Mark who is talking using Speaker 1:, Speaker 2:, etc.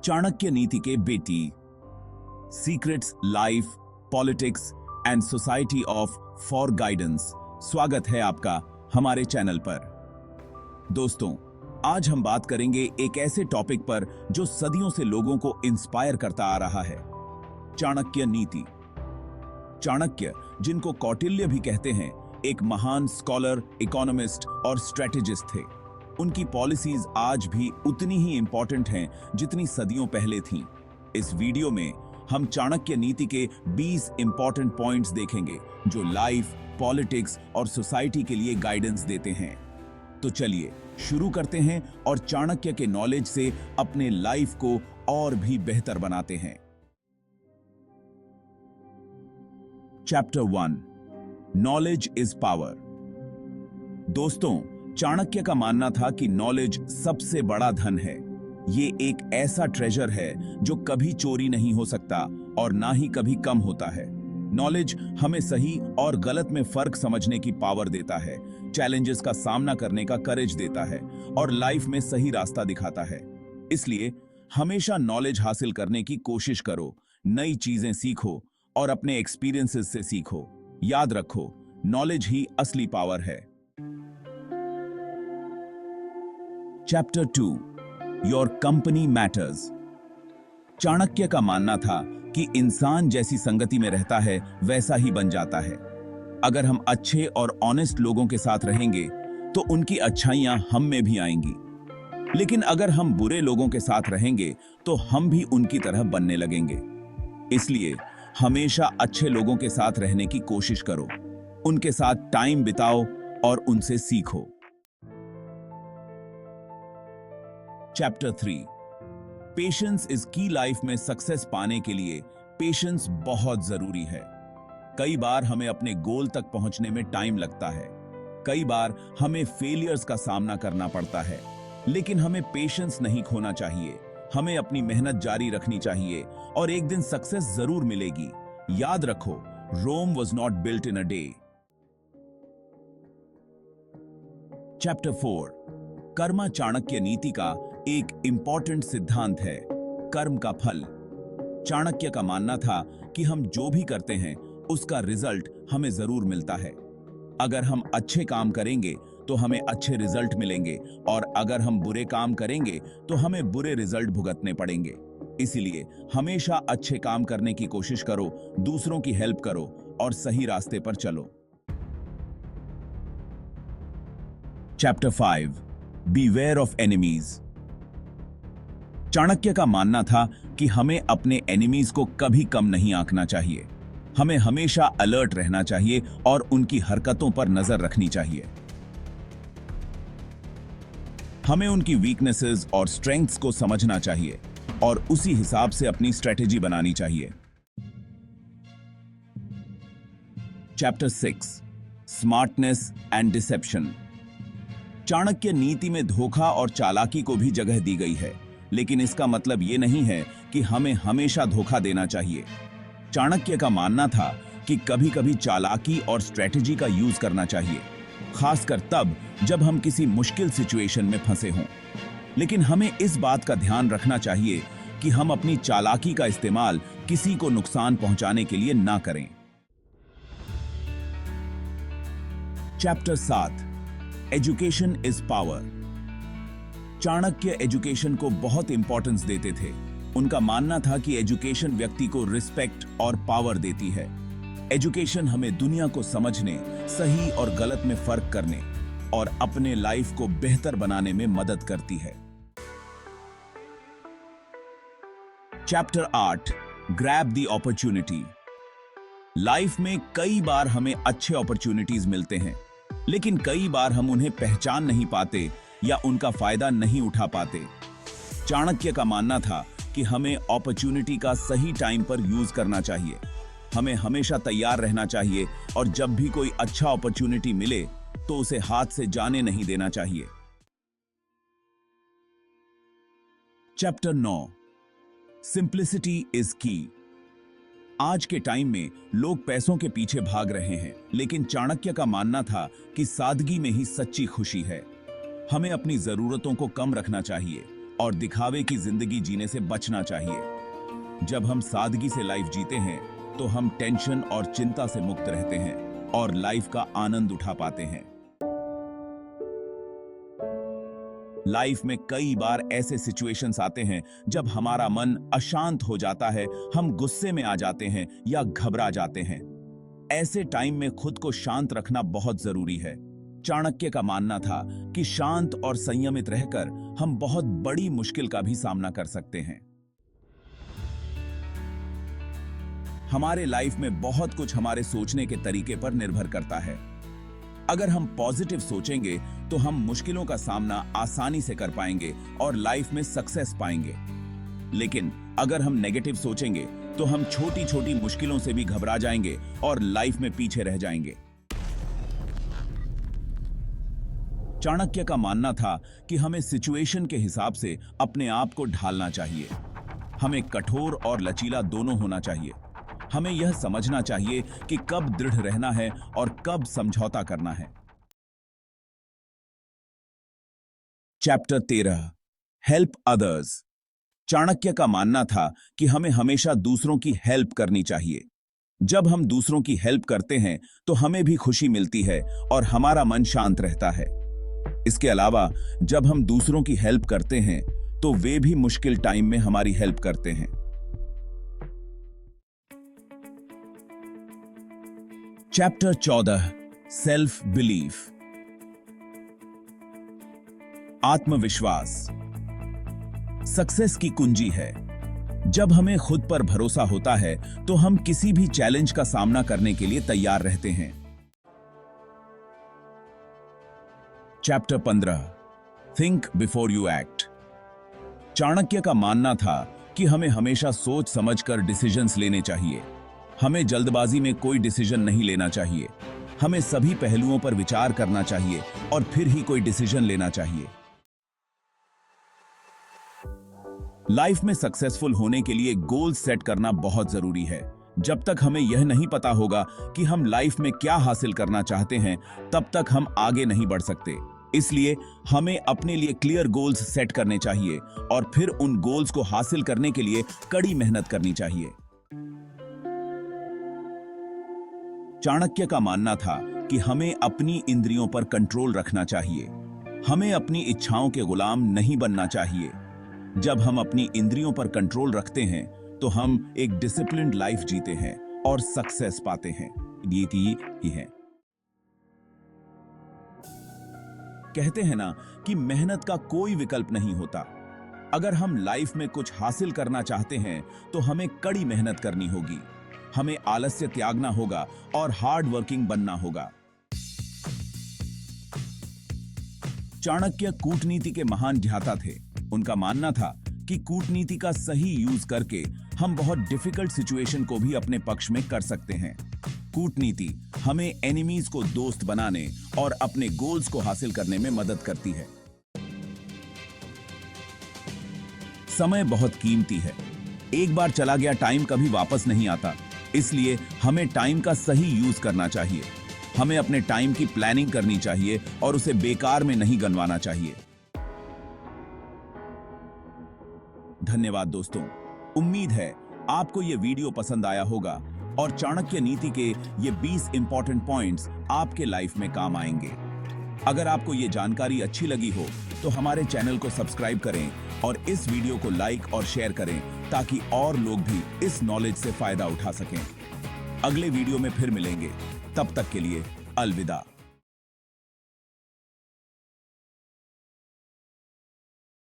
Speaker 1: चाणक्य नीति के बेटी, secrets, life, politics and society of for guidance. स्वागत है आपका हमारे चैनल पर। दोस्तों, आज हम बात करेंगे एक ऐसे टॉपिक पर जो सदियों से लोगों को इंस्पायर करता आ रहा है, चाणक्य नीति। चाणक्य, जिनको कौटिल्य भी कहते हैं, एक महान स्कॉलर, इकोनॉमिस्ट और स्ट्रेटेजिस्ट थे। उनकी पॉलिसीज आज भी उतनी ही इंपॉर्टेंट हैं जितनी सदियों पहले थीं। इस वीडियो में हम चाणक्य नीति के 20 इंपॉर्टेंट पॉइंट्स देखेंगे जो लाइफ, पॉलिटिक्स और सोसाइटी के लिए गाइडेंस देते हैं। तो चलिए शुरू करते हैं और चाणक्य के नॉलेज से अपने लाइफ को और भी बेहतर बनाते हैं। Chapter 1, knowledge is power. दोस्तों, चाणक्य का मानना था कि नॉलेज सबसे बड़ा धन है। ये एक ऐसा ट्रेजर है जो कभी चोरी नहीं हो सकता और ना ही कभी कम होता है। नॉलेज हमें सही और गलत में फर्क समझने की पावर देता है, चैलेंजेस का सामना करने का करेज देता है और लाइफ में सही रास्ता दिखाता है। इसलिए हमेशा नॉलेज हासिल करने की कोशिश करो, नई चीजें सीखो और अपने एक्सपीरियंसेस से सीखो। याद रखो, नॉलेज ही असली पावर है। Chapter 2, your company matters. Chanakya का मानना था कि इंसान जैसी संगति में रहता है वैसा ही बन जाता है। अगर हम अच्छे और ऑनेस्ट लोगों के साथ रहेंगे तो उनकी अच्छाइयां हम में भी आएंगी, लेकिन अगर हम बुरे लोगों के साथ रहेंगे तो हम भी उनकी तरह बनने लगेंगे। इसलिए हमेशा अच्छे लोगों के साथ रहने की कोशिश करो, उनके साथ टाइम बिताओ और उनसे सीखो। चैप्टर 3, पेशेंस इज की। लाइफ में सक्सेस पाने के लिए पेशेंस बहुत जरूरी है। कई बार हमें अपने गोल तक पहुंचने में टाइम लगता है, कई बार हमें फेलियर्स का सामना करना पड़ता है, लेकिन हमें पेशेंस नहीं खोना चाहिए। हमें अपनी मेहनत जारी रखनी चाहिए और एक दिन सक्सेस जरूर मिलेगी। याद रखो, Rome was not built in a day. Chapter 4, karma. Chanakya Niti का एक इंपॉर्टेंट सिद्धांत है, कर्म का फल। चाणक्य का मानना था कि हम जो भी करते हैं उसका रिजल्ट हमें जरूर मिलता है। अगर हम अच्छे काम करेंगे तो हमें अच्छे रिजल्ट मिलेंगे और अगर हम बुरे काम करेंगे तो हमें बुरे रिजल्ट भुगतने पड़ेंगे। इसीलिए हमेशा अच्छे काम करने की कोशिश करो, दूसरों की हेल्प करो और सही रास्ते पर चलो। Chapter 5, beware of enemies. Chanakya का मानना था कि हमें अपने एनिमीज को कभी कम नहीं आंकना चाहिए। हमें हमेशा अलर्ट रहना चाहिए और उनकी हरकतों पर नजर रखनी चाहिए। हमें उनकी वीकनेसेस और स्ट्रेंथ्स को समझना चाहिए और उसी हिसाब से अपनी स्ट्रेटेजी बनानी चाहिए। Chapter 6, smartness and deception. Chanakya Niti में धोखा और चालाकी को भी जगह दी गई है, लेकिन इसका मतलब यह नहीं है कि हमें हमेशा धोखा देना चाहिए। चाणक्य का मानना था कि कभी कभी चालाकी और स्ट्रेटेजी का यूज करना चाहिए, खासकर तब जब हम किसी मुश्किल सिचुएशन में फंसे हों। लेकिन हमें इस बात का ध्यान रखना चाहिए कि हम अपनी चालाकी का इस्तेमाल किसी को नुकसान पहुंचाने के लिए ना करें। Chapter 7, education is power. Chanakya education को बहुत इंपॉर्टेंस देते थे। उनका मानना था कि एजुकेशन व्यक्ति को रिस्पेक्ट और पावर देती है। एजुकेशन हमें दुनिया को समझने, सही और गलत में फर्क करने और अपने लाइफ को बेहतर बनाने में मदद करती है। Chapter 8, grab the opportunity. Life में कई बार हमें अच्छे अपॉर्चुनिटीज मिलते हैं, लेकिन कई बार हम उन्हें पहचान नहीं पाते या उनका फायदा नहीं उठा पाते। चाणक्य का मानना था कि हमें अपॉर्चुनिटी का सही टाइम पर यूज करना चाहिए। हमें हमेशा तैयार रहना चाहिए और जब भी कोई अच्छा अपॉर्चुनिटी मिले तो उसे हाथ से जाने नहीं देना चाहिए। चैप्टर 9, सिंप्लिसिटी इज की। आज के टाइम में लोग पैसों के पीछे भाग रहे हैं, लेकिन चाणक्य का मानना था कि सादगी में ही सच्ची खुशी है। हमें अपनी जरूरतों को कम रखना चाहिए और दिखावे की जिंदगी जीने से बचना चाहिए। जब हम सादगी से लाइफ जीते हैं तो हम टेंशन और चिंता से मुक्त रहते हैं और लाइफ का आनंद उठा पाते हैं। लाइफ में कई बार ऐसे सिचुएशंस आते हैं जब हमारा मन अशांत हो जाता है, हम गुस्से में आ जाते हैं या घबरा जाते हैं। ऐसे टाइम में खुद को शांत रखना बहुत जरूरी है। चाणक्य का मानना था कि शांत और संयमित रहकर हम बहुत बड़ी मुश्किल का भी सामना कर सकते हैं। हमारे लाइफ में बहुत कुछ हमारे सोचने के तरीके पर निर्भर करता है। अगर हम पॉजिटिव सोचेंगे तो हम मुश्किलों का सामना आसानी से कर पाएंगे और लाइफ में सक्सेस पाएंगे। लेकिन अगर हम नेगेटिव सोचेंगे तो हम छोटी छोटी मुश्किलों से भी घबरा जाएंगे और लाइफ में पीछे रह जाएंगे। चाणक्य का मानना था कि हमें सिचुएशन के हिसाब से अपने आप को ढालना चाहिए। हमें कठोर और लचीला दोनों होना चाहिए। हमें यह समझना चाहिए कि कब दृढ़ रहना है और कब समझौता करना है। Chapter 13 help others. चाणक्य का मानना था कि हमें हमेशा दूसरों की हेल्प करनी चाहिए। जब हम दूसरों की हेल्प करते हैं तो हमें भी खुशी मिलती है और हमारा मन शांत रहता है। इसके अलावा जब हम दूसरों की हेल्प करते हैं तो वे भी मुश्किल टाइम में हमारी हेल्प करते हैं। Chapter 14 self belief. आत्मविश्वास सक्सेस की कुंजी है। जब हमें खुद पर भरोसा होता है तो हम किसी भी चैलेंज का सामना करने के लिए तैयार रहते हैं। Chapter 15 think before you act. Chanakya का मानना था कि हमें हमेशा सोच समझकर डिसीजंस लेने चाहिए। हमें जल्दबाजी में कोई डिसीजन नहीं लेना चाहिए। हमें सभी पहलुओं पर विचार करना चाहिए और फिर ही कोई डिसीजन लेना चाहिए। लाइफ में सक्सेसफुल होने के लिए गोल सेट करना बहुत जरूरी है। जब तक हमें यह नहीं पता होगा कि हम लाइफ में क्या हासिल करना चाहते हैं, तब तक हम आगे नहीं बढ़ सकते। इसलिए हमें अपने लिए क्लियर गोल्स सेट करने चाहिए और फिर उन गोल्स को हासिल करने के लिए कड़ी मेहनत करनी चाहिए। चाणक्य का मानना था कि हमें अपनी इंद्रियों पर कंट्रोल रखना चाहिए। हमें अपनी इच्छाओं के गुलाम नहीं बनना चाहिए। जब हम अपनी इंद्रियों पर कंट्रोल रखते हैं तो हम एक डिसिप्लिन्ड लाइफ जीते हैं और सक्सेस पाते हैं। ये ही है। कहते हैं ना कि मेहनत का कोई विकल्प नहीं होता। अगर हम लाइफ में कुछ हासिल करना चाहते हैं तो हमें कड़ी मेहनत करनी होगी। हमें आलस्य त्यागना होगा और हार्ड वर्किंग बनना होगा। चाणक्य कूटनीति के महान ज्ञाता थे। उनका मानना था कि कूटनीति का सही यूज करके हम बहुत डिफिकल्ट सिचुएशन को भी अपने पक्ष में कर सकते हैं। कूटनीति हमें एनिमीज को दोस्त बनाने और अपने गोल्स को हासिल करने में मदद करती है। समय बहुत कीमती है। एक बार चला गया टाइम कभी वापस नहीं आता। इसलिए हमें टाइम का सही यूज करना चाहिए। हमें अपने टाइम की प्लानिंग करनी चाहिए और उसे बेकार में नहीं गंवाना चाहिए। धन्यवाद दोस्तों। उम्मीद है आपको यह वीडियो पसंद आया होगा और चाणक्य नीति के ये 20 इंपॉर्टेंट पॉइंट्स आपके लाइफ में काम आएंगे। अगर आपको ये जानकारी अच्छी लगी हो तो हमारे चैनल को सब्सक्राइब करें और इस वीडियो को लाइक और शेयर करें ताकि और लोग भी इस नॉलेज से फायदा उठा सकें। अगले वीडियो में फिर मिलेंगे। तब तक के लिए अलविदा।